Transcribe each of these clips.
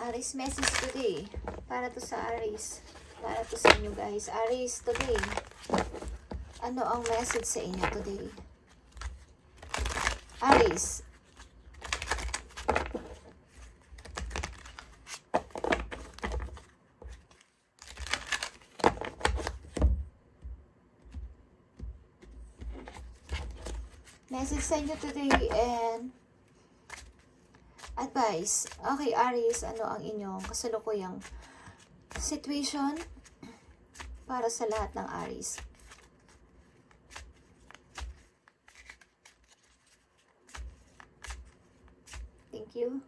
Aries message today. Para to sa Aries. Para to sa inyo guys. Aries today. Ano ang message sa inyo today? Aries. Message sa inyo today and advice. Okay, Aries, ano ang inyong kasalukuyang situation para sa lahat ng Aries? Thank you.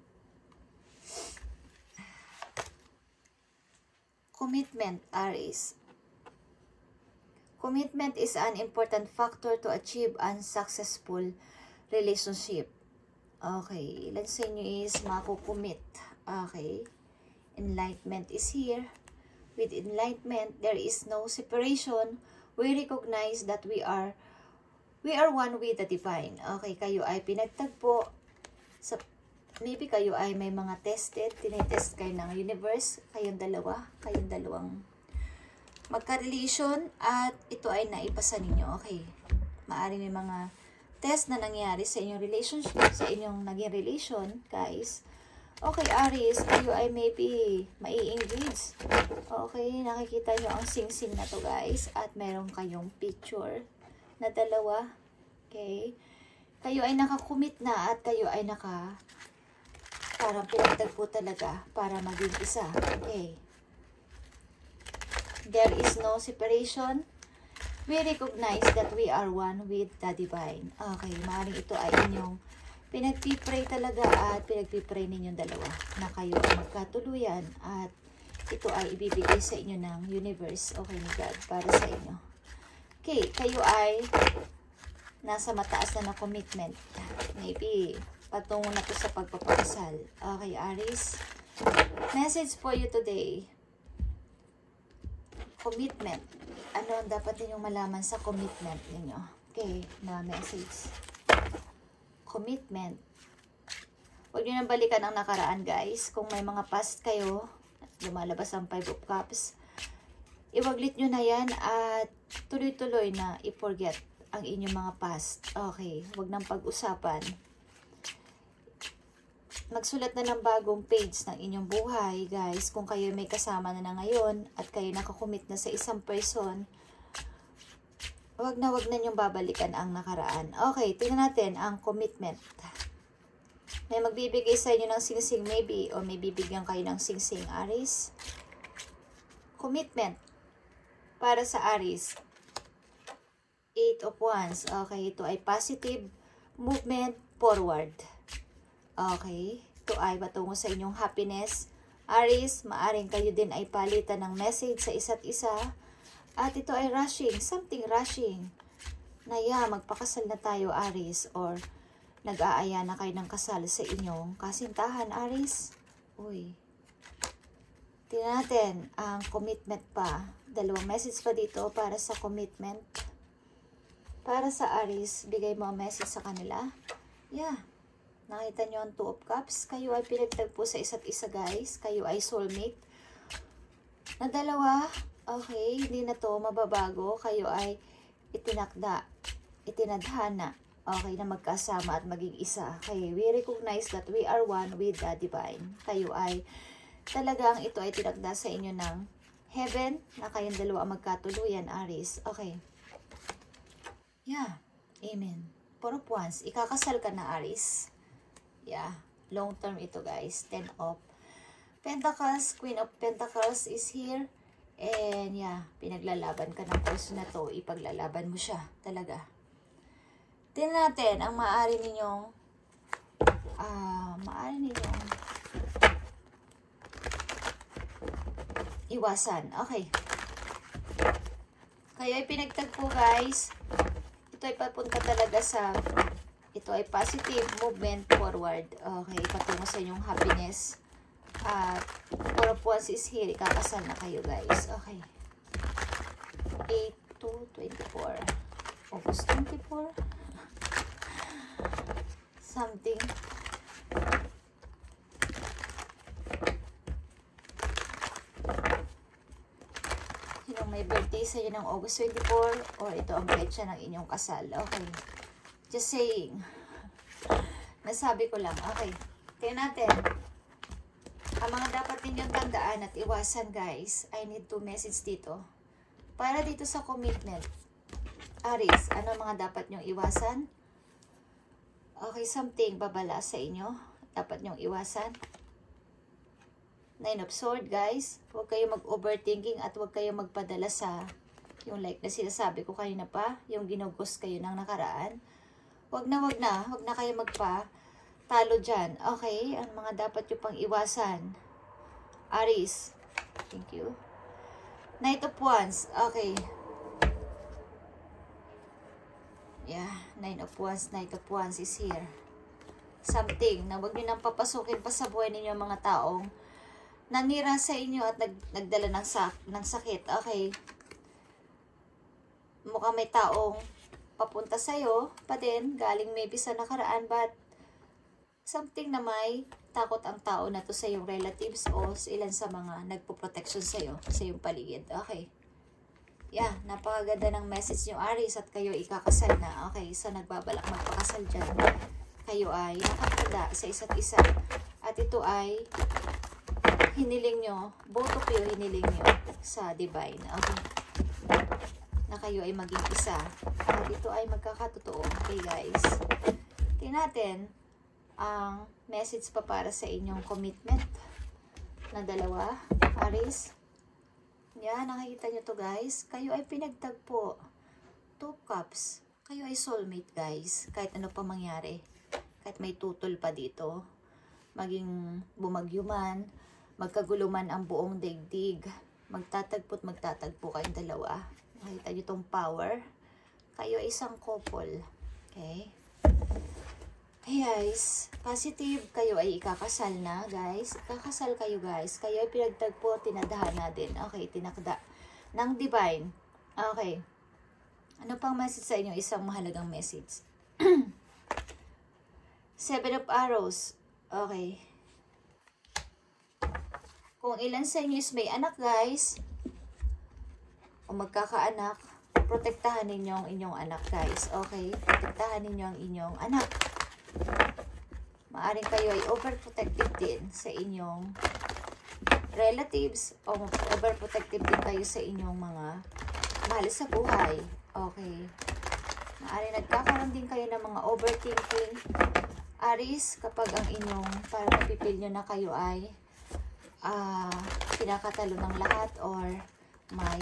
Commitment, Aries. Commitment is an important factor to achieve a successful relationship. Okay, ilan sa inyo is makukumit? Okay, enlightenment is here. With enlightenment, there is no separation. We recognize that we are one with the divine. Okay, kayo ay pinagtagpo. Maybe kayo ay may mga tested, tinetest kayo ng universe, kayong dalawang magka-relation at ito ay naipasa ninyo. Okay, maaari may mga test na nangyari sa inyong relationship, sa inyong naging relation, guys. Okay, Aries, kayo ay maybe mai-engage. Okay, nakikita nyo ang sing-sing na to, guys. At meron kayong picture na dalawa. Okay. Kayo ay nakakumit na at kayo ay parang pinagtagpo talaga para maging isa. Okay. There is no separation. We recognize that we are one with the divine. Okay, maaaring ito ay inyong pinagpipray talaga at pinagpipray ninyong dalawa na kayo ang magkatuluyan at ito ay ibibigay sa inyo ng universe, okay, ni God, para sa inyo. Okay, kayo ay nasa mataas na commitment. Maybe patungo na to sa pagpapakasal. Okay, Aries. Message for you today. Commitment. Ano ang dapat ninyong malaman sa commitment ninyo? Okay, na message. Commitment. Huwag nyo nang balikan ang nakaraan, guys. Kung may mga past kayo, lumalabas ang 5 of Cups, iwaglit nyo na yan at tuloy-tuloy na i-forget ang inyong mga past. Okay, huwag nang pag-usapan. Magsulat na ng bagong page ng inyong buhay, guys. Kung kayo may kasama na ngayon at kayo nakakommit na sa isang person, wag na niyong babalikan ang nakaraan. Okay, tingnan natin ang commitment. May magbibigay sa inyo ng sing-sing maybe, o may bibigyan kayo ng sing-sing, Aries. Commitment para sa Aries. 8 of Wands. Okay, ito ay positive movement forward. Okay, ito ay patungo sa inyong happiness. Aries, maaring kayo din ay palitan ng message sa isa't isa. At ito ay rushing, something rushing. Na magpakasal na tayo, Aries. Or nag-aaya na kayo ng kasal sa inyong kasintahan, Aries. Uy. Tingnan natin ang commitment pa. Dalawang message pa dito para sa commitment. Para sa Aries, bigay mo ang message sa kanila. Yeah. Nakita nyo ang 2 of Cups. Kayo ay pinagtagpo sa isa't isa, guys. Kayo ay soulmate. Na dalawa, okay, hindi na to mababago. Kayo ay itinadhana, okay, na magkasama at maging isa. Okay, we recognize that we are one with the divine. Kayo ay talagang ito ay tinagda sa inyo ng heaven na kayong dalawa ang magkatuluyan, Aries. Okay. Yeah. Amen. 4 of Wands. Ikakasal ka na, Aries. Yeah, long term ito, guys. 10 of Pentacles, Queen of Pentacles is here. And yeah, pinaglalaban ka ng person na to. Ipaglalaban mo siya, talaga. Tingnan natin ang maaari ninyong iwasan. Okay. Kayo ay pinagtagpo, guys. Ito ay papunta talaga sa ito ay positive movement forward. Okay, patungo sa inyong happiness. At 4 of Wands is here. Ikakasal na kayo, guys. Okay. 8 to 24. August 24. Something. ang may birthday sa inyo ng August 24 or ito ang petsa ng inyong kasal. Okay. Just saying. Nasabi ko lang. Okay. Tingnan natin. Ang mga dapat ninyong tandaan at iwasan, guys. I need to message dito. Para dito sa commitment. Aries, ano mga dapat nyong iwasan? Okay, something babala sa inyo. Dapat nyong iwasan. 9 of Swords, guys. Huwag kayo mag-overthinking at huwag kayo magpadala sa yung like na sinasabi ko kanina pa, yung ginugos kayo ng nakaraan. Huwag na kayo magpa-talo dyan. Okay, ang mga dapat nyo pang iwasan. Aries, thank you. Knight of Wands, okay. Yeah, Knight of Wands is here. Something na huwag nyo nang papasukin pa sa buhay ninyo mga taong nanira sa inyo at nagdala ng sakit. Okay. Mukhang may taong papunta sa'yo pa din, galing maybe sa nakaraan, but something na may takot ang tao na to sa iyong relatives o ilan sa mga nagpo-protection sa'yo, sa iyong paligid. Okay. Yeah, napakaganda ng message nyo, Aries, at kayo ikakasal na. Okay, so nagbabalak magpakasal dyan. Kayo ay nakakita sa isa't isa. At ito ay hiniling nyo, both of you hiniling nyo sa divine. Okay. Na kayo ay maging isa. At ito ay magkakatotoo. Okay, guys. Tingnan natin ang message pa para sa inyong commitment na dalawa. Aries. Yan, nakikita nyo to, guys. Kayo ay pinagtagpo. 2 cups. Kayo ay soulmate, guys. Kahit ano pa mangyari. Kahit may tutol pa dito. Maging bumagyo man, magkagulo man ang buong daigdig. Magtatagpo kayong dalawa. Nakita nyo tong power. Kayo ay isang couple. Okay? Hey guys, positive, kayo ay ikakasal na, guys. Ikakasal kayo, guys. Kayo ay pinagtagpo, tinadhana din. Okay, tinakda ng divine. Okay. Ano pang message sa inyo? Isang mahalagang message. 7 of Arrows. Okay. Kung ilan sa inyo is may anak, guys, o magkakaanak, protektahan ninyo ang inyong anak, guys. Okay? Protektahan ninyo ang inyong anak. Maaring kayo ay overprotective din sa inyong relatives o overprotective din kayo sa inyong mga mahal sa buhay. Okay. Maaring nagkakaroon din kayo ng mga overthinking. Aries, kapag ang inyong parang napipil nyo na kayo ay pinakatalo ng lahat or may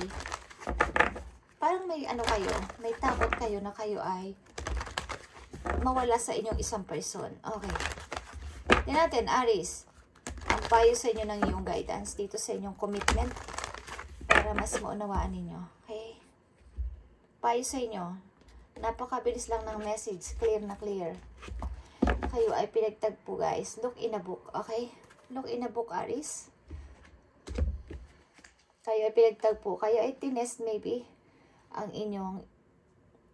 parang may ano kayo, may takot kayo na kayo ay mawala sa inyong isang person. Okay. Tingnan natin, Aries. Ang payo sa inyo ng iyong guidance dito sa inyong commitment para mas maunawaan ninyo. Okay? Payo sa inyo. Napakabilis lang ng message. Clear na clear. Kayo ay pinagtagpo, guys. Look in a book. Okay? Look in a book, Aries. Kayo ay pinagtagpo. Kayo ay tinest maybe ang inyong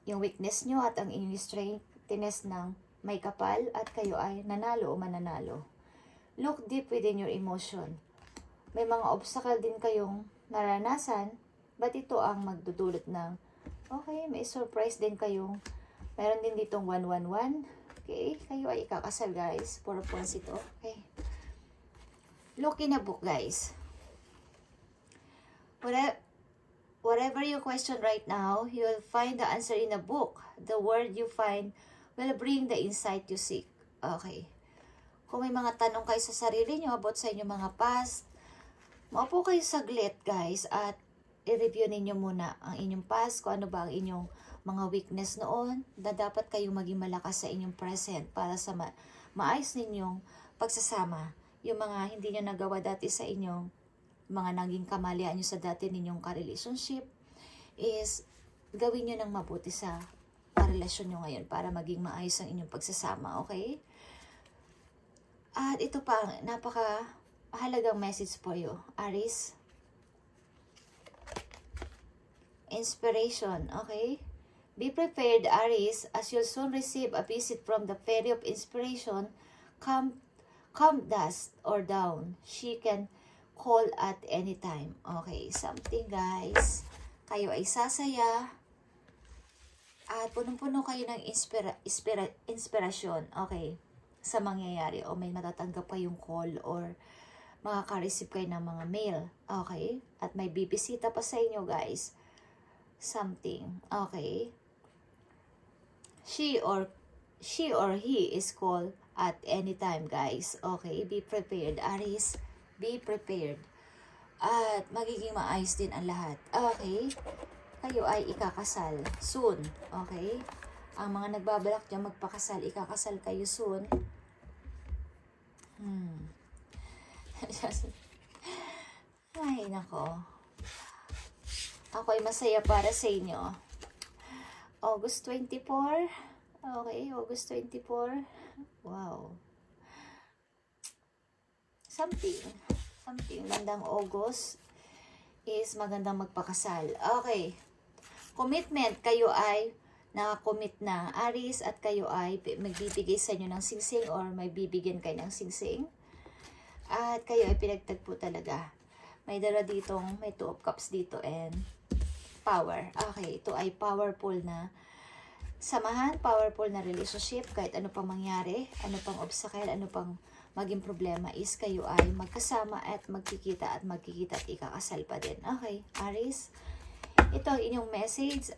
yung weakness nyo at ang inyong strength. Tinest ng may kapal at kayo ay nanalo o mananalo. Look deep within your emotion. May mga obstacle din kayong naranasan, but ito ang magdudulot ng, okay, may surprise din kayong, meron din ditong 111. Okay, kayo ay ikakasal, guys. Puro points ito. Okay. Look in a book, guys. Whatever your question right now, you'll find the answer in a book. The word you find will bring the insight you seek. Okay. Kung may mga tanong kayo sa sarili nyo about sa inyong mga past, maupo kayo saglit, guys, at i-review ninyo muna ang inyong past, kung ano ba ang inyong mga weakness noon, na dapat kayong maging malakas sa inyong present para sa maayos ninyong pagsasama. Yung mga hindi nyo nagawa dati sa inyong mga naging kamalian nyo sa dati ninyong ka-relationship is gawin nyo ng mabuti sa relasyon nyo ngayon para maging maayos ang inyong pagsasama, okay? At ito pa, napaka-halagang message for you, Aries. Inspiration, okay? Be prepared, Aries, as you'll soon receive a visit from the Fairy of Inspiration. Come dust or down. She can call at any time. Okay, something, guys. Kayo ay sasaya. At punong-puno kayo ng inspirasyon. Okay. Sa mangyayari. O may matatanggap kayong call or makaka-receive kayo ng mga mail. Okay. At may bibisita pa sa inyo, guys. Something. Okay. She or he is called at any time, guys. Okay. Be prepared. Aries, be prepared. At magiging maayos din ang lahat. Okay. Kayo ay ikakasal soon. Okay? Ang mga nagbabalak dyan magpakasal, ikakasal kayo soon. Ay, nako. Ako ay masaya para sa inyo. August 24. Okay, August 24. Wow. Something. Bandang August is magandang magpakasal. Okay. Commitment, kayo ay nakakommit na, Aries, at kayo ay magbibigay sa inyo ng singsing or may bibigyan kayo ng singsing. At kayo ay pinagtagpo talaga. May dala ditong, may 2 of cups dito and power. Okay, ito ay powerful na samahan, powerful na relationship. Kahit ano pang mangyari, ano pang obstacle, ano pang maging problema is kayo ay magkasama at magkikita at ikakasal pa din. Okay, Aries. Ito ang inyong message.